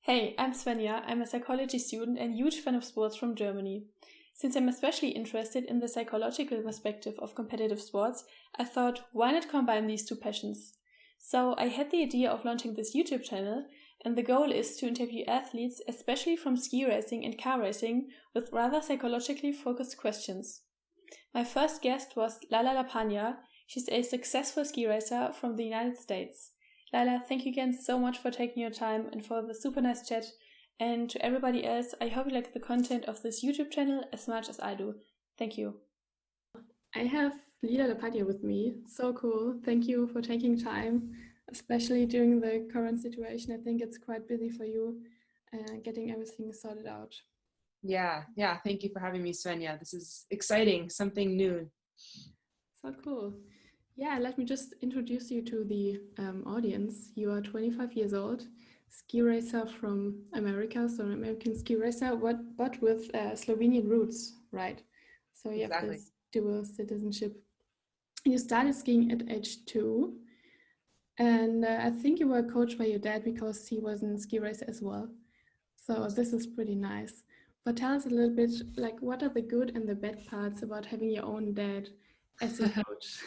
Hey, I'm Svenja. I'm a psychology student and huge fan of sports from Germany. Since I'm especially interested in the psychological perspective of competitive sports, I thought, why not combine these two passions? So I had the idea of launching this YouTube channel, and the goal is to interview athletes, especially from ski racing and car racing, with rather psychologically focused questions. My first guest was Lila Lapanja. She's a successful ski racer from the United States. Lila, thank you again so much for taking your time and for the super nice chat. And to everybody else, I hope you like the content of this YouTube channel as much as I do. Thank you. I have Lila Lapanja with me. So cool. Thank you for taking time, especially during the current situation. I think it's quite busy for you getting everything sorted out. Yeah. Thank you for having me, Svenja. This is exciting, something new. So cool. Yeah, let me just introduce you to the audience. You are 25 years old, ski racer from America, so an American ski racer, but with Slovenian roots, right? So you have this dual citizenship. You started skiing at age 2, and I think you were coached by your dad because he was a ski racer as well. So this is pretty nice. But tell us a little bit, like, what are the good and the bad parts about having your own dad as a coach?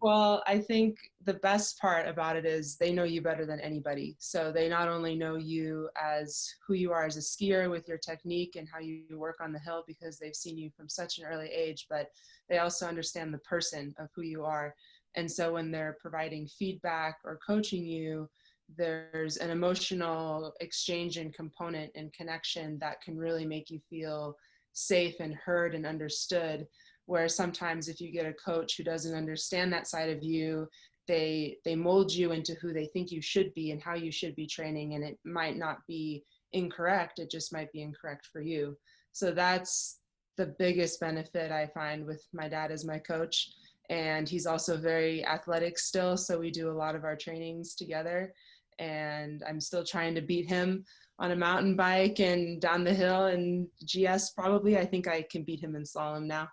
Well, I think the best part about it is they know you better than anybody. So they not only know you as who you are as a skier with your technique and how you work on the hill because they've seen you from such an early age, but they also understand the person of who you are. And so when they're providing feedback or coaching you, there's an emotional exchange and component and connection that can really make you feel safe and heard and understood. Where sometimes if you get a coach who doesn't understand that side of you, they mold you into who they think you should be and how you should be training, and it might not be incorrect, it just might be incorrect for you. So that's the biggest benefit I find with my dad as my coach. And he's also very athletic still, so we do a lot of our trainings together, and I'm still trying to beat him on a mountain bike and down the hill and GS. Probably I think I can beat him in slalom now.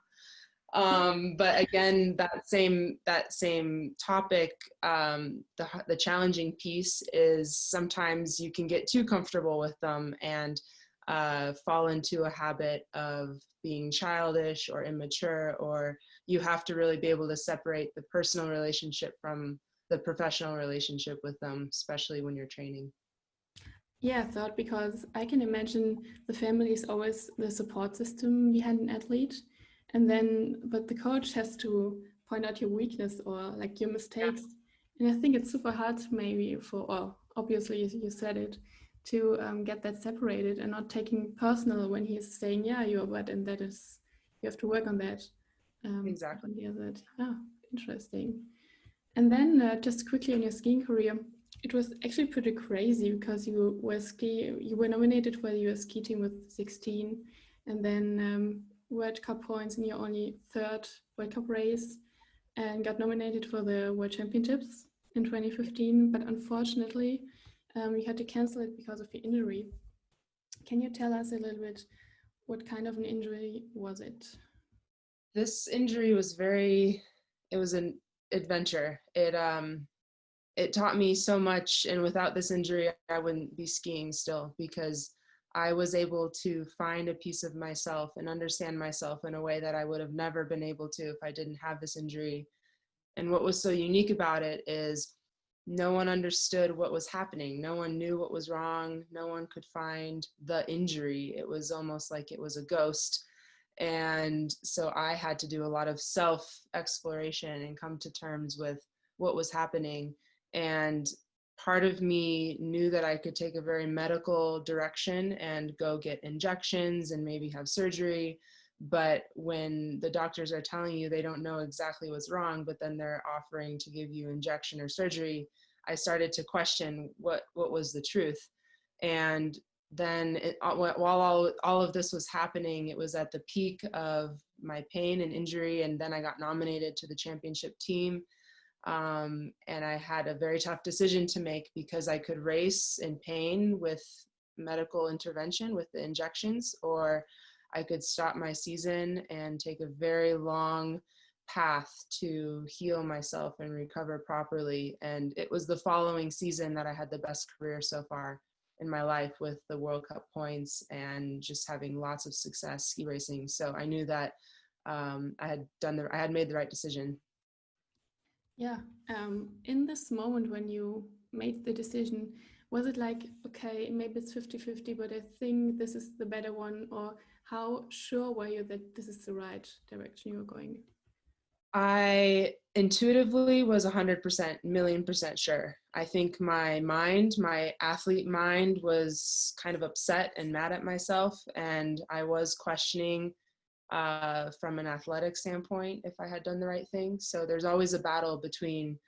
But again, that same topic, the challenging piece is sometimes you can get too comfortable with them and fall into a habit of being childish or immature, or you have to really be able to separate the personal relationship from the professional relationship with them, especially when you're training. Yeah, I thought because I can imagine the family is always the support system behind an athlete. And then, but the coach has to point out your weakness or like your mistakes. And I think it's super hard maybe for, well, obviously you said it, to get that separated and not taking personal when he's saying, yeah, you're bad and that is, you have to work on that. Exactly. Yeah, interesting. And then just quickly on your skiing career, it was actually pretty crazy because you were nominated for the US ski team with 16, and then World Cup points in your only third World Cup race, and got nominated for the World Championships in 2015. But unfortunately, you had to cancel it because of your injury. Can you tell us a little bit what kind of an injury was it? This injury was it was an adventure. It taught me so much, and without this injury I wouldn't be skiing still, because I was able to find a piece of myself and understand myself in a way that I would have never been able to if I didn't have this injury. And what was so unique about it is no one understood what was happening. No one knew what was wrong. No one could find the injury. It was almost like it was a ghost. And so I had to do a lot of self-exploration and come to terms with what was happening. And part of me knew that I could take a very medical direction and go get injections and maybe have surgery. But when the doctors are telling you they don't know exactly what's wrong, but then they're offering to give you injection or surgery, I started to question what was the truth. And then while all of this was happening, it was at the peak of my pain and injury, and then I got nominated to the championship team. And I had a very tough decision to make, because I could race in pain with medical intervention with the injections, or I could stop my season and take a very long path to heal myself and recover properly. And it was the following season that I had the best career so far in my life with the World Cup points and just having lots of success ski racing. So I knew that I had made the right decision. Yeah. In this moment when you made the decision, was it like, okay, maybe it's 50-50, but I think this is the better one? Or how sure were you that this is the right direction you were going? I intuitively was 100%, million percent sure. I think my athlete mind was kind of upset and mad at myself. And I was questioning from an athletic standpoint if I had done the right thing. So there's always a battle between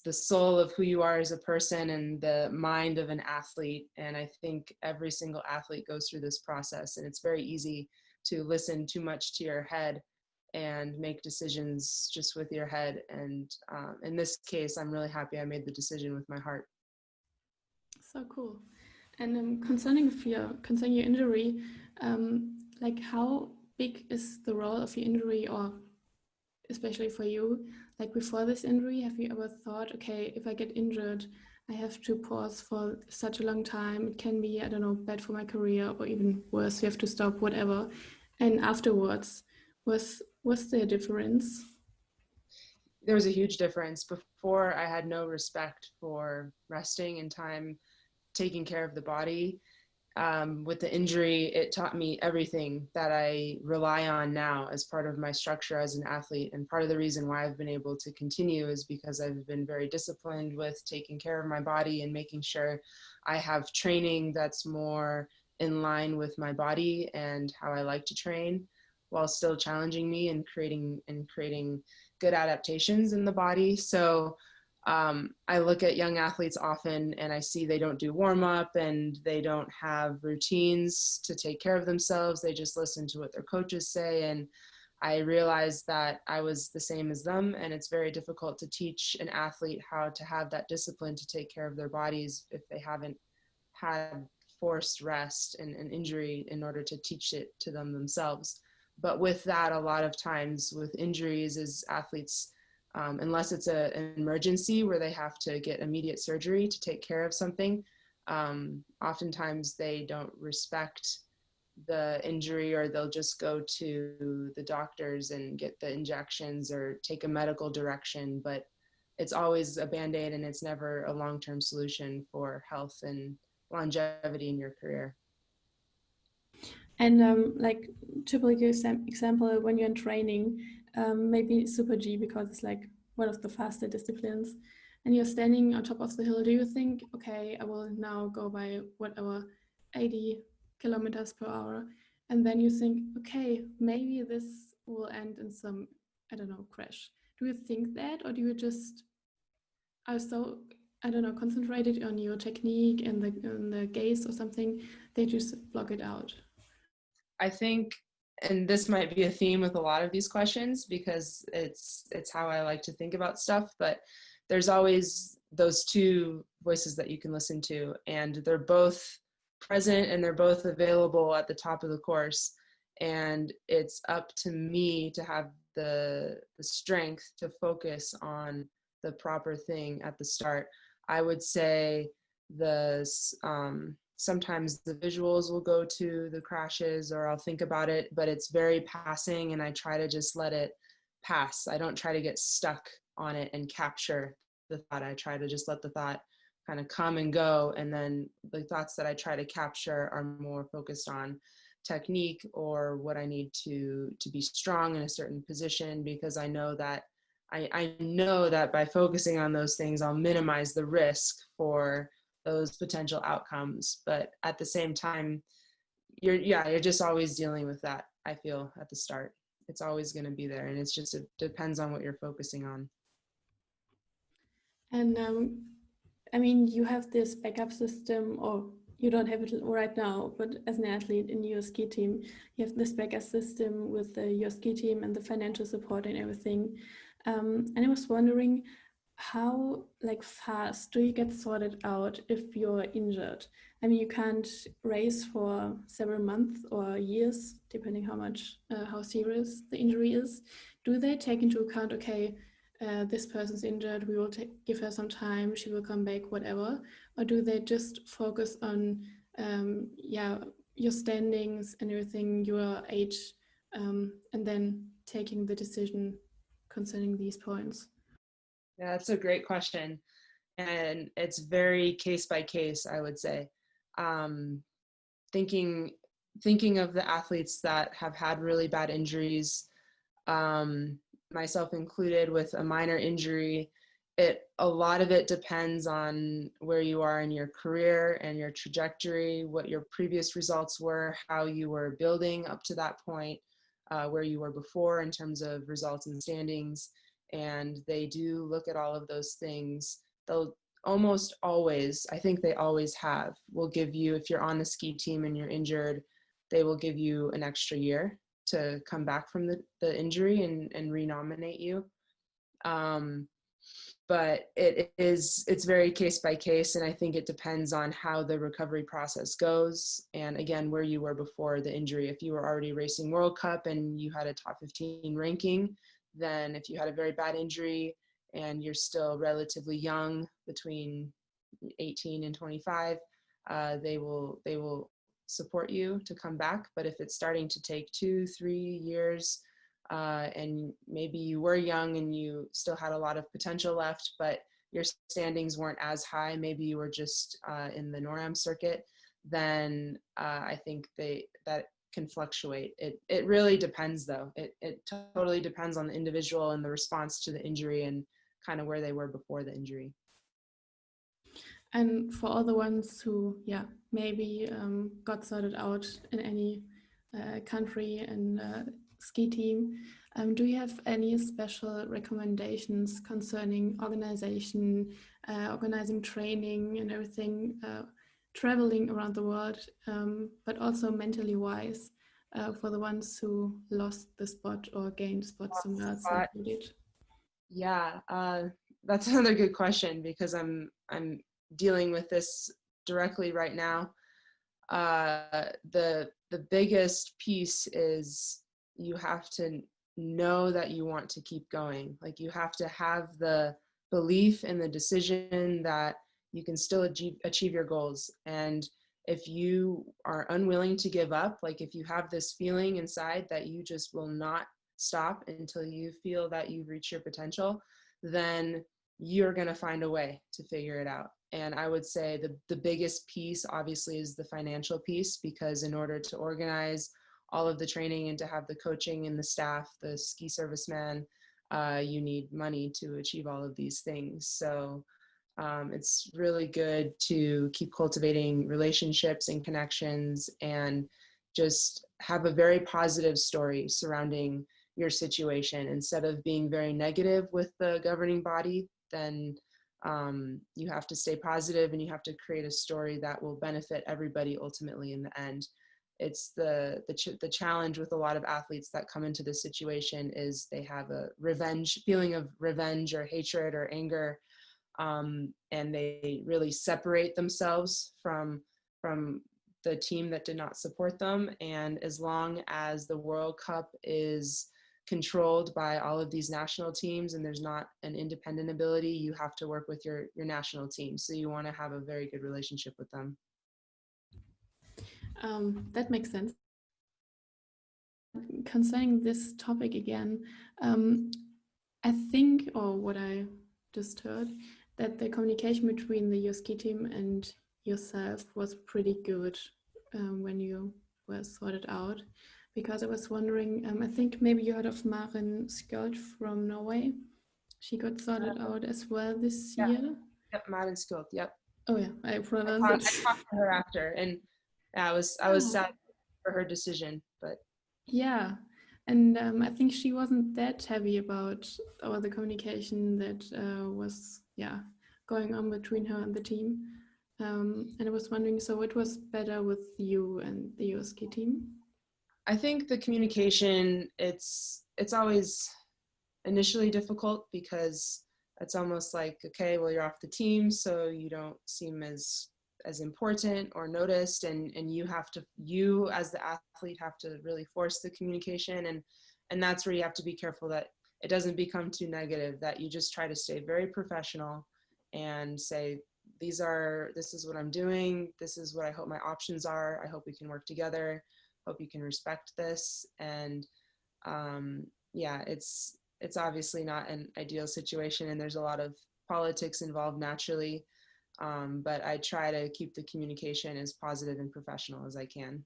the soul of who you are as a person and the mind of an athlete. And I think every single athlete goes through this process, and it's very easy to listen too much to your head and make decisions just with your head. And in this case, I'm really happy I made the decision with my heart. So cool. And concerning your injury, like how big is the role of your injury, or especially for you, like before this injury, have you ever thought, okay, if I get injured, I have to pause for such a long time. It can be, I don't know, bad for my career, or even worse, you have to stop, whatever. And afterwards, was there a difference? There was a huge difference. Before, I had no respect for resting and time, taking care of the body. With the injury, it taught me everything that I rely on now as part of my structure as an athlete. And part of the reason why I've been able to continue is because I've been very disciplined with taking care of my body and making sure I have training that's more in line with my body and how I like to train, while still challenging me and creating good adaptations in the body. So I look at young athletes often and I see they don't do warm up and they don't have routines to take care of themselves. They just listen to what their coaches say. And I realized that I was the same as them. And it's very difficult to teach an athlete how to have that discipline to take care of their bodies if they haven't had forced rest and injury in order to teach it to them themselves. But with that, a lot of times with injuries as athletes, unless it's an emergency where they have to get immediate surgery to take care of something, oftentimes they don't respect the injury, or they'll just go to the doctors and get the injections or take a medical direction. But it's always a Band-Aid, and it's never a long-term solution for health and longevity in your career. And like typical example, when you're in training, maybe Super G, because it's like one of the faster disciplines, and you're standing on top of the hill, do you think, okay, I will now go by whatever 80 kilometers per hour, and then you think, okay, maybe this will end in some, I don't know, crash? Do you think that, or do you just are so, I don't know, concentrated on your technique and the gaze or something, they just block it out? I think, and this might be a theme with a lot of these questions because it's how I like to think about stuff, but there's always those two voices that you can listen to, and they're both present and they're both available at the top of the course. And it's up to me to have the strength to focus on the proper thing at the start. I would say sometimes the visuals will go to the crashes, or I'll think about it, but it's very passing and I try to just let it pass. I don't try to get stuck on it and capture the thought. I try to just let the thought kind of come and go. And then the thoughts that I try to capture are more focused on technique or what I need to be strong in a certain position, because I know that I know that by focusing on those things, I'll minimize the risk for those potential outcomes. But at the same time, you're just always dealing with that. I feel at the start, it's always going to be there, and it depends on what you're focusing on. And I mean, you have this backup system, or you don't have it right now, but as an athlete in your ski team, you have this backup system with your ski team and the financial support and everything. And I was wondering, how like fast do you get sorted out if you're injured? I mean, you can't race for several months or years, depending how serious the injury is. Do they take into account, okay, this person's injured, we will give her some time, she will come back, whatever? Or do they just focus on, your standings and everything, your age, and then taking the decision concerning these points? Yeah, that's a great question. And it's very case by case, I would say. Um, thinking of the athletes that have had really bad injuries, myself included, with a minor injury, a lot of it depends on where you are in your career and your trajectory, what your previous results were, how you were building up to that point, where you were before in terms of results and standings. And they do look at all of those things. They'll almost always, I think they always have, will give you, if you're on the ski team and you're injured, they will give you an extra year to come back from the injury and renominate you. But it's very case by case, and I think it depends on how the recovery process goes, and again, where you were before the injury. If you were already racing World Cup and you had a top 15 ranking, then if you had a very bad injury and you're still relatively young, between 18 and 25, they will support you to come back. But if it's starting to take 2-3 years, and maybe you were young and you still had a lot of potential left, but your standings weren't as high, maybe you were just in the NORAM circuit, then I think that can fluctuate. It really depends, though. It totally depends on the individual and the response to the injury and kind of where they were before the injury. And for all the ones who, maybe got sorted out in any country and ski team, do you have any special recommendations concerning organization, organizing training and everything, traveling around the world, but also mentally wise, for the ones who lost the spot or gained a spot somewhere else like you did? Yeah, that's another good question, because I'm dealing with this directly right now. The biggest piece is you have to know that you want to keep going. Like, you have to have the belief in the decision that you can still achieve your goals. And if you are unwilling to give up, like if you have this feeling inside that you just will not stop until you feel that you've reached your potential, then you're going to find a way to figure it out. And I would say the biggest piece, obviously, is the financial piece, because in order to organize all of the training and to have the coaching and the staff, the ski serviceman, you need money to achieve all of these things. So it's really good to keep cultivating relationships and connections, and just have a very positive story surrounding your situation. Instead of being very negative with the governing body, then you have to stay positive, and you have to create a story that will benefit everybody ultimately in the end. It's the challenge with a lot of athletes that come into this situation is they have a feeling of revenge or hatred or anger, and they really separate themselves from the team that did not support them. And as long as the World Cup is controlled by all of these national teams and there's not an independent ability, you have to work with your national team. So you want to have a very good relationship with them. That makes sense. Concerning this topic again, I think, or what I just heard, that the communication between your ski team and yourself was pretty good when you were sorted out. Because I was wondering, I think maybe you heard of Maren Skjold from Norway. She got sorted out as well this year. Yep, Maren Skjold. Yep. Oh yeah, I pronounced it. I talked to her after, and I was sad for her decision, but yeah. And I think she wasn't that heavy about all the communication that was going on between her and the team. And I was wondering, so what was better with you and the ski team? I think the communication, it's always initially difficult, because it's almost like, okay, well, you're off the team, so you don't seem as important or noticed, and you as the athlete have to really force the communication, and that's where you have to be careful that it doesn't become too negative, that you just try to stay very professional and say, this is what I'm doing. This is what I hope my options are. I hope we can work together. Hope you can respect this. And yeah, it's obviously not an ideal situation, and there's a lot of politics involved naturally. But I try to keep the communication as positive and professional as I can.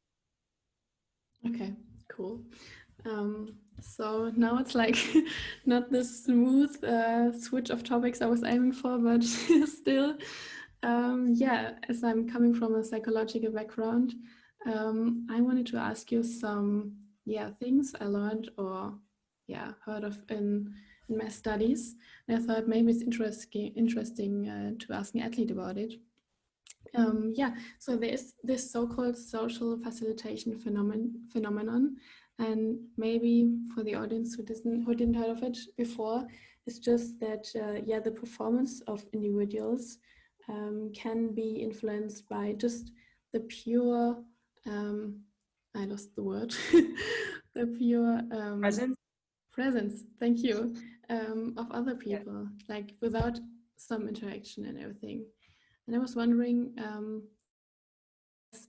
Okay, cool. So now it's like not the smooth switch of topics I was aiming for, but still, yeah, as I'm coming from a psychological background, I wanted to ask you some, yeah, things I learned or, yeah, heard of in my studies. And I thought maybe it's interesting to ask an athlete about it. Yeah, so there's this so-called social facilitation phenomenon, and maybe for the audience who didn't heard of it before, it's just that yeah, the performance of individuals can be influenced by just the pure I lost the word the pure Present? presence. Thank you, of other people, like without some interaction and everything. And I was wondering,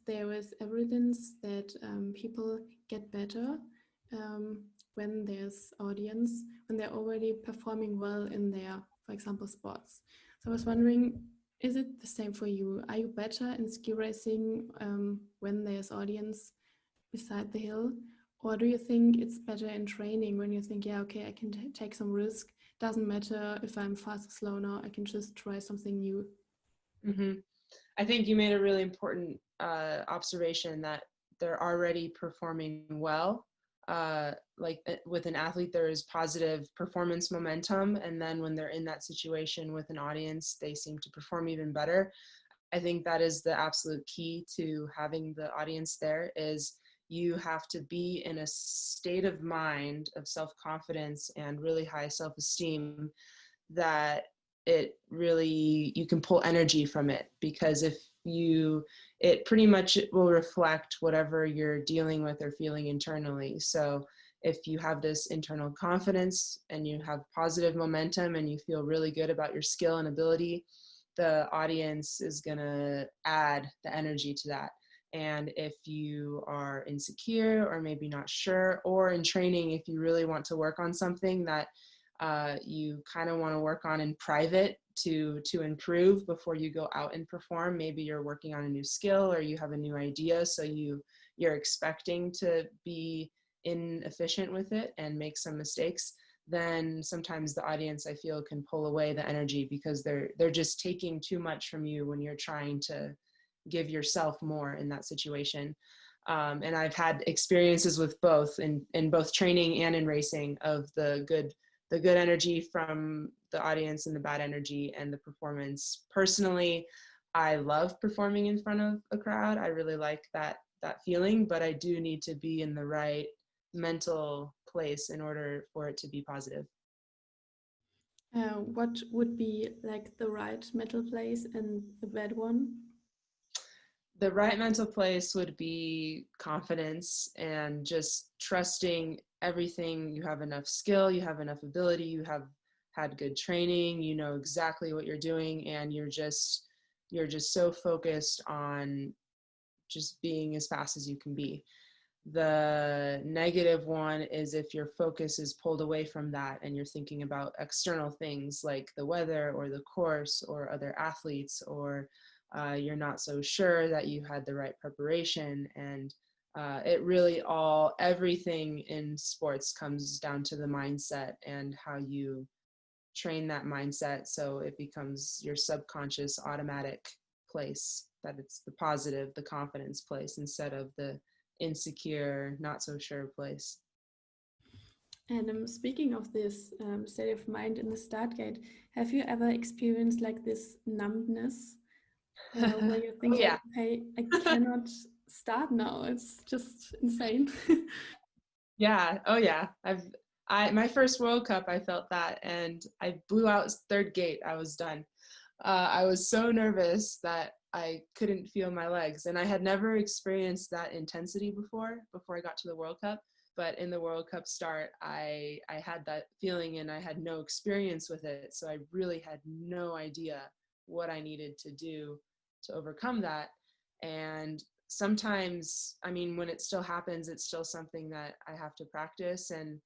there was evidence that people get better when there's audience, when they're already performing well in their, for example, sports. So I was wondering, is it the same for you? Are you better in ski racing when there's audience beside the hill? Or do you think it's better in training when you think, yeah, okay, I can take some risk. Doesn't matter if I'm fast or slow now, I can just try something new. Mm-hmm. I think you made a really important observation that they're already performing well. Like with an athlete, there is positive performance momentum, and then when they're in that situation with an audience, they seem to perform even better. I think that is the absolute key to having the audience there, is you have to be in a state of mind of self-confidence and really high self-esteem that you can pull energy from it, because it pretty much will reflect whatever you're dealing with or feeling internally. So if you have this internal confidence and you have positive momentum and you feel really good about your skill and ability, the audience is going to add the energy to that. And if you are insecure or maybe not sure, or in training, if you really want to work on something that you kind of want to work on in private to improve before you go out and perform, maybe you're working on a new skill or you have a new idea, so you're expecting to be inefficient with it and make some mistakes, then sometimes the audience, I feel, can pull away the energy because they're just taking too much from you when you're trying to give yourself more in that situation. And I've had experiences with both in both training and in racing, of the good energy from the audience and the bad energy and the performance. Personally, I love performing in front of a crowd. I really like that feeling, but I do need to be in the right mental place in order for it to be positive. What would be like the right mental place and the bad one? The right mental place would be confidence and just trusting everything. You have enough skill, you have enough ability, you have had good training, you know exactly what you're doing, and you're just so focused on just being as fast as you can be. The negative one is if your focus is pulled away from that and you're thinking about external things like the weather or the course or other athletes, or you're not so sure that you had the right preparation. And it really everything in sports comes down to the mindset and how you train that mindset, so it becomes your subconscious automatic place, that it's the positive, the confidence place, instead of the insecure, not so sure place. And speaking of this state of mind in the start gate, have you ever experienced like this numbness where you think, Oh, yeah. hey, I cannot start now. It's just insane. Yeah. Oh, yeah. My first World Cup, I felt that, and I blew out third gate. I was done. I was so nervous that I couldn't feel my legs, and I had never experienced that intensity before I got to the World Cup. But in the World Cup start, I had that feeling and I had no experience with it. So I really had no idea what I needed to do to overcome that. And sometimes, I mean, when it still happens, it's still something that I have to practice. And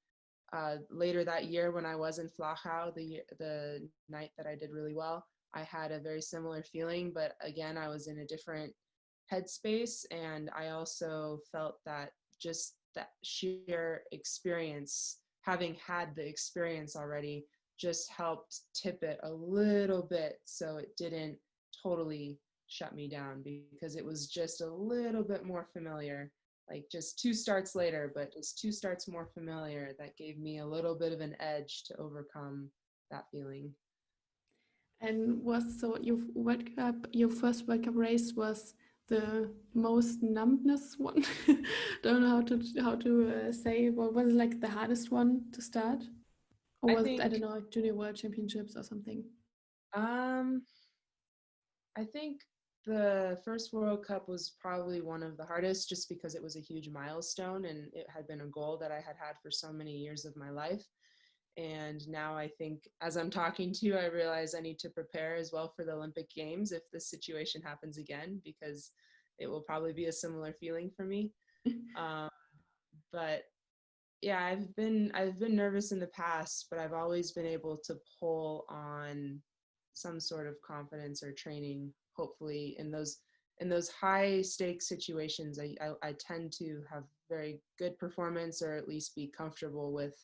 later that year, when I was in Flachau, the night that I did really well, I had a very similar feeling, but again, I was in a different headspace, and I also felt that just that sheer experience, having had the experience already, just helped tip it a little bit so it didn't totally shut me down, because it was just a little bit more familiar, like just 2 starts later, but just 2 starts more familiar, that gave me a little bit of an edge to overcome that feeling. And was so your first World Cup race was the most numbness one? Don't know how to say. What was like the hardest one to start, or was it, I don't know, Junior World Championships or something? I think the first World Cup was probably one of the hardest, just because it was a huge milestone and it had been a goal that I had had for so many years of my life. And now I think, as I'm talking to you, I realize I need to prepare as well for the Olympic Games if this situation happens again, because it will probably be a similar feeling for me. But yeah, I've been nervous in the past, but I've always been able to pull on some sort of confidence or training. Hopefully, in those high stakes situations, I tend to have very good performance, or at least be comfortable with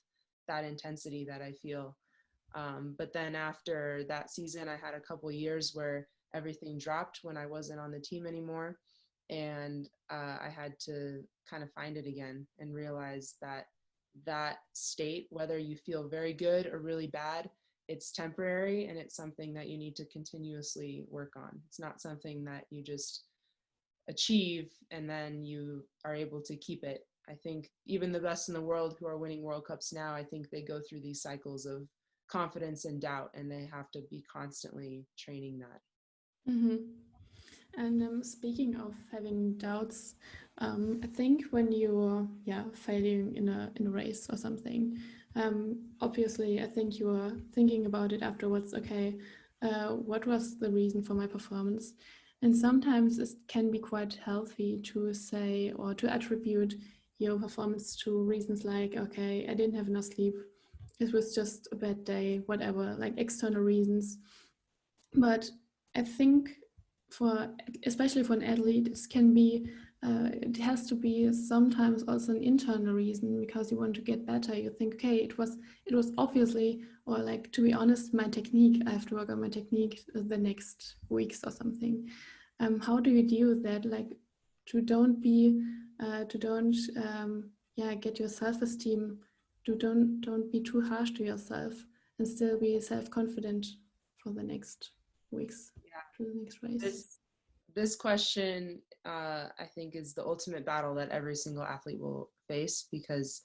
that intensity that I feel. But then after that season, I had a couple years where everything dropped when I wasn't on the team anymore, and I had to kind of find it again and realize that that state, whether you feel very good or really bad, it's temporary, and it's something that you need to continuously work on. It's not something that you just achieve and then you are able to keep it. I think even the best in the world who are winning World Cups now, I think they go through these cycles of confidence and doubt, and they have to be constantly training that. Mm-hmm. And speaking of having doubts, I think when you're failing in a race or something, obviously I think you are thinking about it afterwards. Okay, what was the reason for my performance? And sometimes it can be quite healthy to say or to attribute your performance to reasons like, okay, I didn't have enough sleep, it was just a bad day, whatever, like external reasons. But I think especially for an athlete, it has to be sometimes also an internal reason, because you want to get better. You think, okay, it was obviously, or like, to be honest, my technique, I have to work on my technique the next weeks or something. How do you deal with that? Like, don't get your self-esteem, don't be too harsh to yourself, and still be self-confident for the next weeks, to the next race. This question, I think, is the ultimate battle that every single athlete will face, because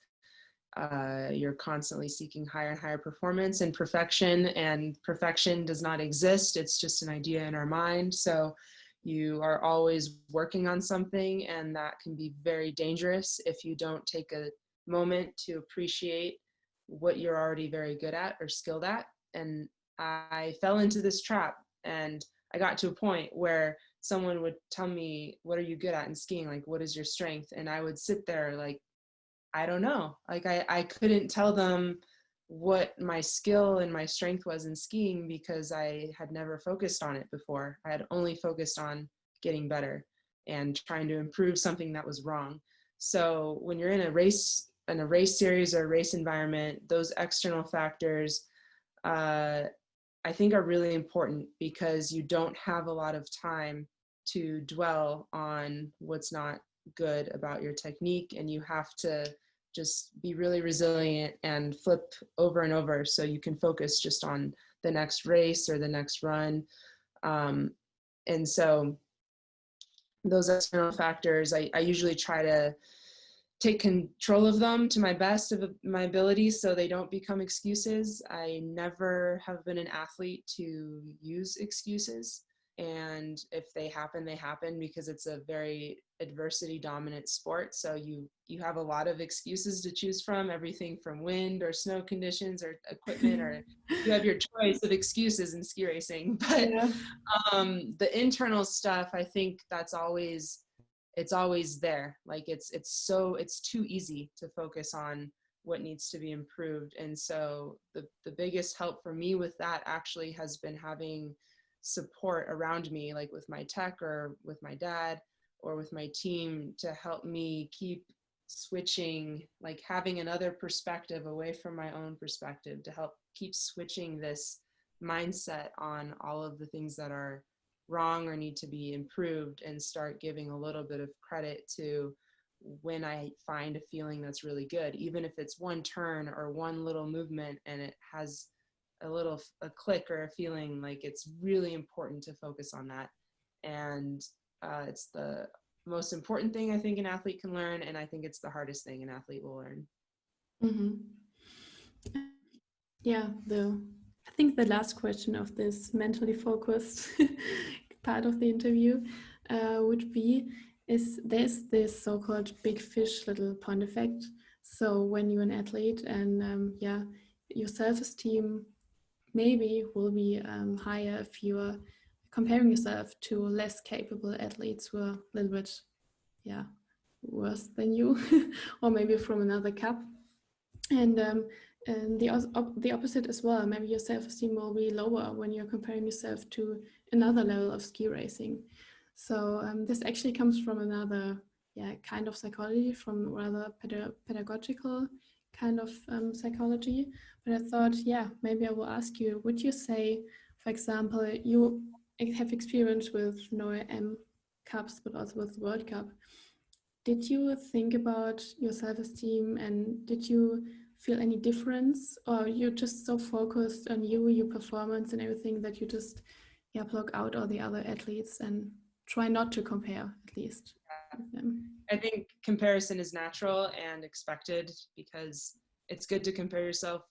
you're constantly seeking higher and higher performance and perfection does not exist. It's just an idea in our mind. So you are always working on something, and that can be very dangerous if you don't take a moment to appreciate what you're already very good at or skilled at. And I fell into this trap, and I got to a point where someone would tell me, what are you good at in skiing? Like, what is your strength? And I would sit there like, I don't know. Like, I couldn't tell them what my skill and my strength was in skiing, because I had never focused on it before. I had only focused on getting better and trying to improve something that was wrong. So when you're in a race series or a race environment, those external factors, I think, are really important, because you don't have a lot of time to dwell on what's not good about your technique, and you have to just be really resilient and flip over and over so you can focus just on the next race or the next run. And so those external factors, I usually try to take control of them to my best of my abilities so they don't become excuses. I never have been an athlete to use excuses. and if they happen, they happen, because it's a very adversity dominant sport. So you have a lot of excuses to choose from, everything from wind or snow conditions or equipment, or you have your choice of excuses in ski racing. But Yeah. the internal stuff, I think it's always there. Like it's too easy to focus on what needs to be improved. And so the biggest help for me with that actually has been having support around me, like with my tech or with my dad or with my team, to help me keep switching, like having another perspective away from my own perspective, to help keep switching this mindset on all of the things that are wrong or need to be improved, and start giving a little bit of credit to when I find a feeling that's really good, even if it's one turn or one little movement and it has a click or a feeling. Like, it's really important to focus on that. And it's the most important thing I think an athlete can learn, and I think it's the hardest thing an athlete will learn. Mm-hmm. Yeah, I think the last question of this mentally focused part of the interview would be, is there's this so-called big fish, little pond effect. So when you're an athlete and yeah, your self-esteem maybe will be higher if you're comparing yourself to less capable athletes who are a little bit, yeah, worse than you, or maybe from another cup. And the opposite as well. Maybe your self-esteem will be lower when you're comparing yourself to another level of ski racing. So this actually comes from another kind of psychology, from rather pedagogical kind of psychology. But I thought, maybe I will ask you, would you say, for example, you have experience with NOAM Cups, but also with World Cup. Did you think about your self-esteem, and did you feel any difference, or you're just so focused on your performance and everything that you just block out all the other athletes and try not to compare, at least with them? I think comparison is natural and expected, because it's good to compare yourself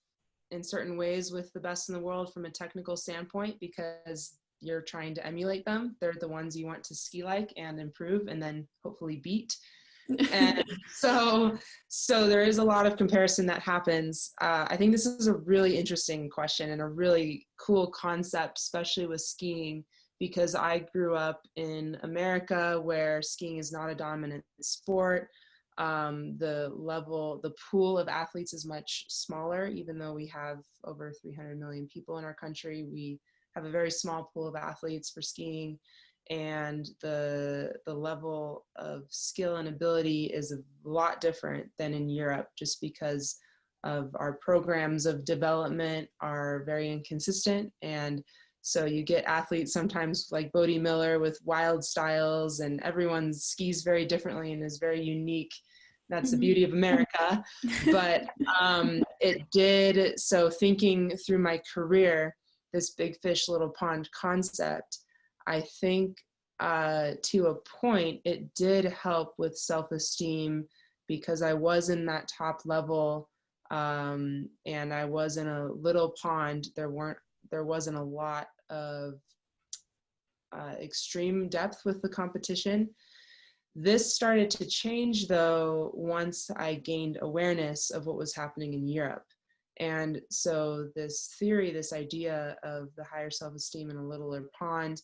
in certain ways with the best in the world from a technical standpoint, because you're trying to emulate them. They're the ones you want to ski like and improve and then hopefully beat. And so there is a lot of comparison that happens. I think this is a really interesting question and a really cool concept, especially with skiing, because I grew up in America where skiing is not a dominant sport. The pool of athletes is much smaller. Even though we have over 300 million people in our country, we have a very small pool of athletes for skiing. And the level of skill and ability is a lot different than in Europe, just because of our programs of development are very inconsistent. And so you get athletes sometimes like Bodie Miller with wild styles, and everyone skis very differently and is very unique. That's the beauty of America. But it did, so thinking through my career, this big fish, little pond concept, I think to a point, it did help with self-esteem, because I was in that top level, and I was in a little pond. There wasn't a lot of extreme depth with the competition. This started to change, though, once I gained awareness of what was happening in Europe. And so this theory, this idea of the higher self-esteem in a littler pond,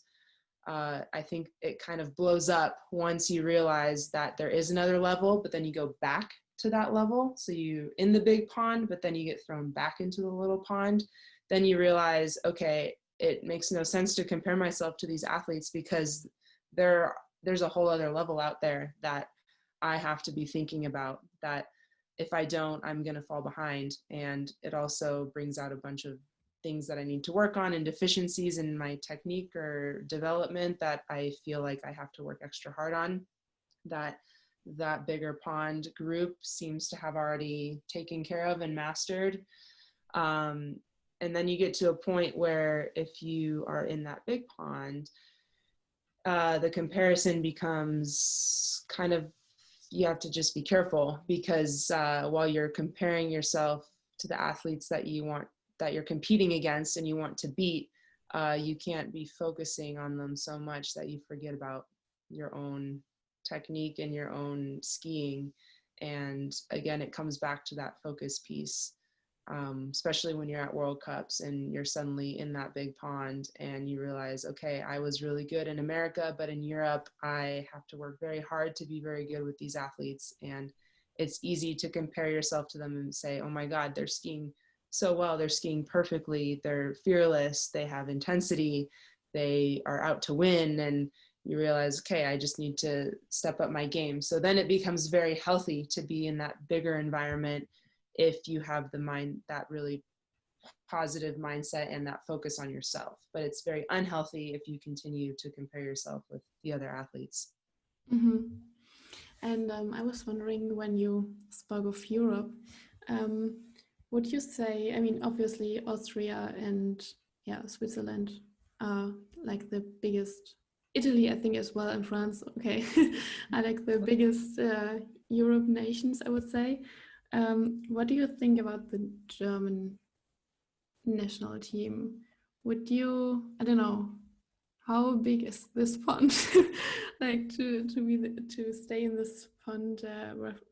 I think it kind of blows up once you realize that there is another level, but then you go back to that level. So you in the big pond, but then you get thrown back into the little pond. Then you realize, okay, it makes no sense to compare myself to these athletes, because there's a whole other level out there that I have to be thinking about, that if I don't, I'm going to fall behind. And it also brings out a bunch of things that I need to work on, and deficiencies in my technique or development that I feel like I have to work extra hard on, that bigger pond group seems to have already taken care of and mastered. And then you get to a point where if you are in that big pond, the comparison becomes kind of, you have to just be careful, because while you're comparing yourself to the athletes that you're competing against and you want to beat, you can't be focusing on them so much that you forget about your own technique and your own skiing. And again, it comes back to that focus piece, especially when you're at World Cups and you're suddenly in that big pond and you realize, okay, I was really good in America, but in Europe, I have to work very hard to be very good with these athletes. And it's easy to compare yourself to them and say, oh my God, they're skiing so well, they're skiing perfectly, they're fearless, they have intensity, they are out to win. And you realize, okay, I just need to step up my game. So then it becomes very healthy to be in that bigger environment if you have the mind, that really positive mindset and that focus on yourself. But it's very unhealthy if you continue to compare yourself with the other athletes. Mm-hmm. And I was wondering, when you spoke of Europe, would you say, I mean, obviously Austria and Switzerland are like the biggest, Italy, I think, as well, and France, okay, are like the biggest Europe nations, I would say. What do you think about the German national team? Would you, I don't know, how big is this pond? Like to stay in this pond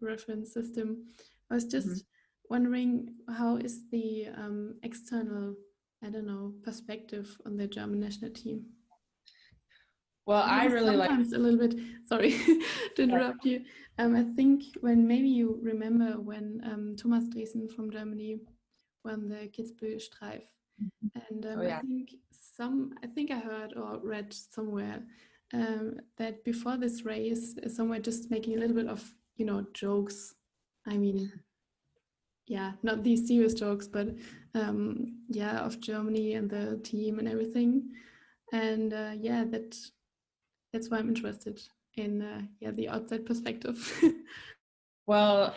reference system. I was just wondering, how is the external, I don't know, perspective on the German national team? Well, I really like. Sometimes a little bit. Sorry to interrupt you. I think when maybe you remember when Thomas Dresen from Germany won the Kitzbühel-Streif. And I think I heard or read somewhere that before this race, somewhere just making a little bit of, jokes. I mean, not these serious jokes, but of Germany and the team and everything. And that's why I'm interested in the outside perspective. Well,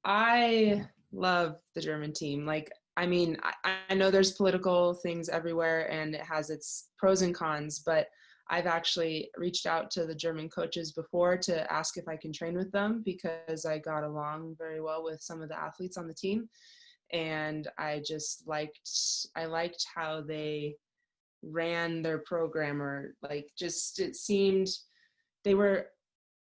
I love the German team. Like, I mean, I know there's political things everywhere and it has its pros and cons, but I've actually reached out to the German coaches before to ask if I can train with them, because I got along very well with some of the athletes on the team. And I liked how they ran their program, or like, just, it seemed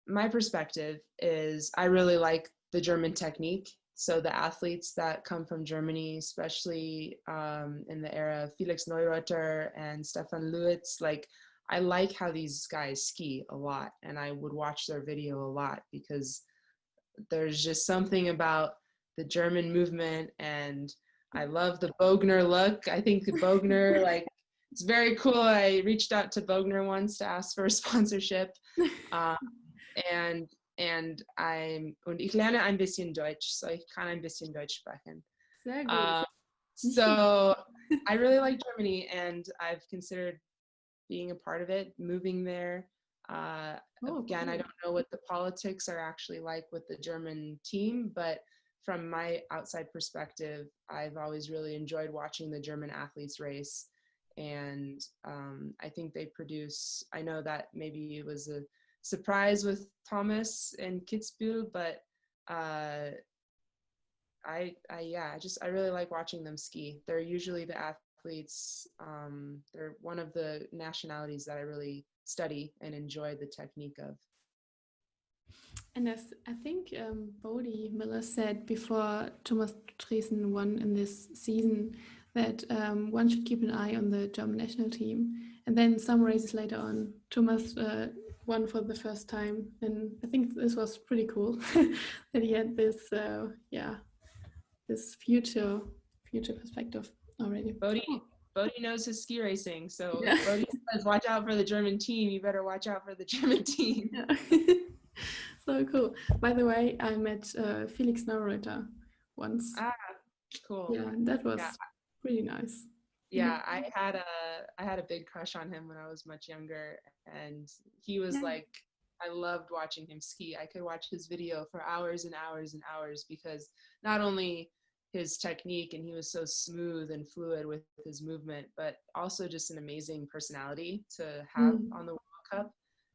my perspective is I really like the German technique. So the athletes that come from Germany, especially in the era of Felix Neureuter and Stefan Lewitz, like, I like how these guys ski a lot, and I would watch their video a lot because there's just something about the German movement, and I love the Bogner look. I think the Bogner, like, it's very cool. I reached out to Bogner once to ask for a sponsorship. Und ich lerne ein bisschen Deutsch, so ich kann ein bisschen Deutsch sprechen. Sehr gut. So I really like Germany, and I've considered being a part of it, moving there. Again, cool. I don't know what the politics are actually like with the German team, but from my outside perspective, I've always really enjoyed watching the German athletes race. And I think they produce, I know that maybe it was a surprise with Thomas and Kitzbühel, but I really like watching them ski. They're usually the athletes, they're one of the nationalities that I really study and enjoy the technique of. And as I think Bodie Miller said before Thomas Dresen won in this season, that one should keep an eye on the German national team. And then some races later on, Thomas won for the first time, and I think this was pretty cool that he had this this future perspective already. Bodie knows his ski racing, so if Bodie says watch out for the German team, you better watch out for the German team. Yeah. So cool. By the way, I met Felix Neureuter once. Cool. Yeah, that was pretty nice. Yeah, I had a big crush on him when I was much younger, and he was like, I loved watching him ski. I could watch his video for hours and hours and hours, because not only his technique, and he was so smooth and fluid with his movement, but also just an amazing personality to have on the World Cup.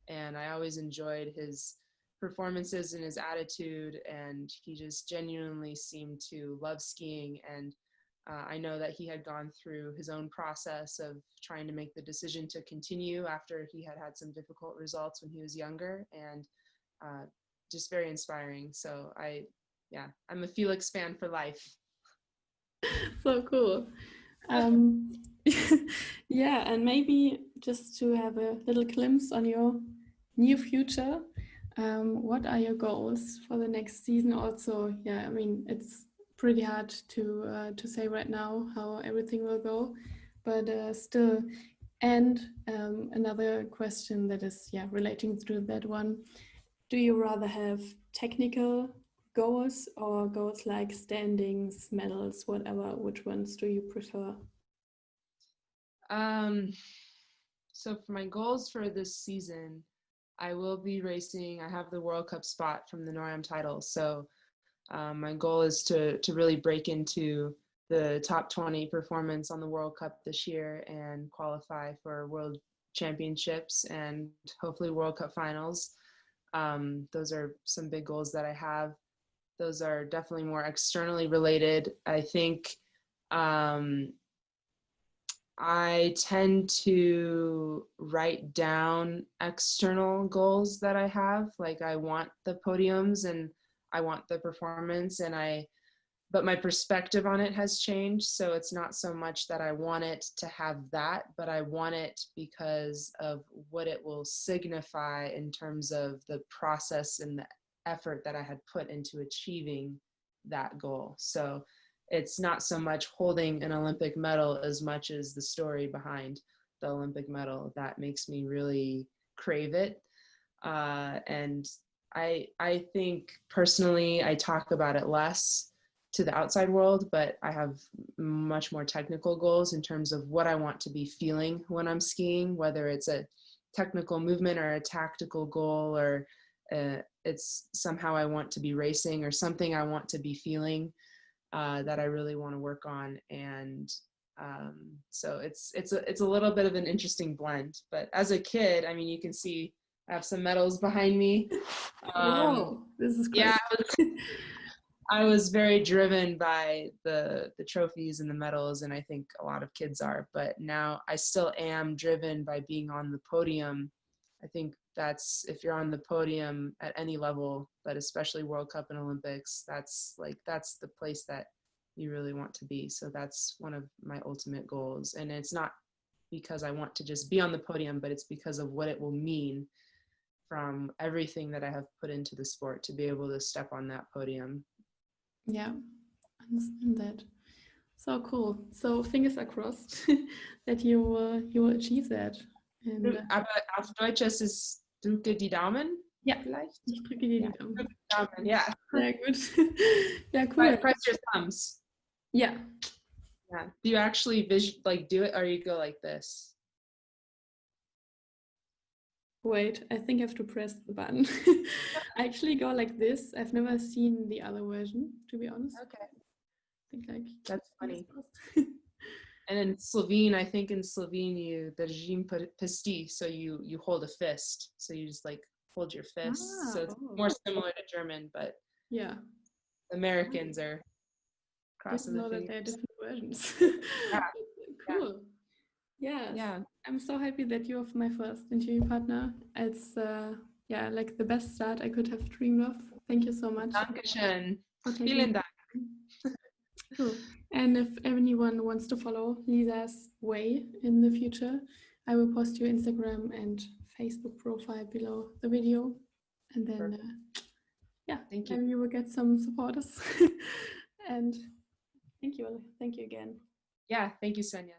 And I always enjoyed his performances and his attitude, and he just genuinely seemed to love skiing. And I know that he had gone through his own process of trying to make the decision to continue after he had some difficult results when he was younger, and just very inspiring. So I'm a Felix fan for life. So cool. Yeah, and maybe just to have a little glimpse on your near future, what are your goals for the next season? Also, yeah, I mean, it's pretty hard to say right now how everything will go, but still. And another question that is, yeah, relating to that one: do you rather have technical goals or goals like standings, medals, whatever? Which ones do you prefer? So for my goals for this season, I will be racing. I have the World Cup spot from the NORAM title. So my goal is to really break into the top 20 performance on the World Cup this year and qualify for World Championships and hopefully World Cup finals. Those are some big goals that I have. Those are definitely more externally related. I think I tend to write down external goals that I have. Like I want the podiums and I want the performance, but my perspective on it has changed. So it's not so much that I want it to have that, but I want it because of what it will signify in terms of the process and the effort that I had put into achieving that goal. So it's not so much holding an Olympic medal as much as the story behind the Olympic medal that makes me really crave it. And I think personally, I talk about it less to the outside world, but I have much more technical goals in terms of what I want to be feeling when I'm skiing, whether it's a technical movement or a tactical goal, or it's somehow I want to be racing or something I want to be feeling that I really want to work on. And so it's a little bit of an interesting blend. But as a kid, I mean, you can see I have some medals behind me. Whoa, this is great. Yeah, I was very driven by the trophies and the medals, and I think a lot of kids are. But now I still am driven by being on the podium. I think that's, if you're on the podium at any level, but especially World Cup and Olympics, that's the place that you really want to be. So that's one of my ultimate goals. And it's not because I want to just be on the podium, but it's because of what it will mean from everything that I have put into the sport to be able to step on that podium. Yeah, I understand that. So cool. So fingers are crossed that you will achieve that. And, Aber auf Deutsch ist es drücke die Daumen? ja, Vielleicht? ich drücke dir die Daumen. Daumen, yeah. Sehr gut. Ja, cool. Press your thumbs. Yeah. Yeah. Do you actually do it, or you go like this? Wait, I think I have to press the button. I actually go like this. I've never seen the other version, to be honest. Okay. I think like That's funny. And in Slovene, I think in Slovene you držim pesti, so you hold a fist. So you just like hold your fist. So it's more similar to German, but yeah, Americans are crossing didn't know the that there are fingers. different versions. Yeah. Cool. Yes. Yeah. I'm so happy that you're my first interview partner. It's yeah, like the best start I could have dreamed of. Thank you so much. Dankeschön. Okay. Vielen Dank. Cool. And if anyone wants to follow Lisa's way in the future, I will post your Instagram and Facebook profile below the video. And then, yeah, Thank you. maybe you will get some supporters. And thank you again. Yeah, thank you, Sonia.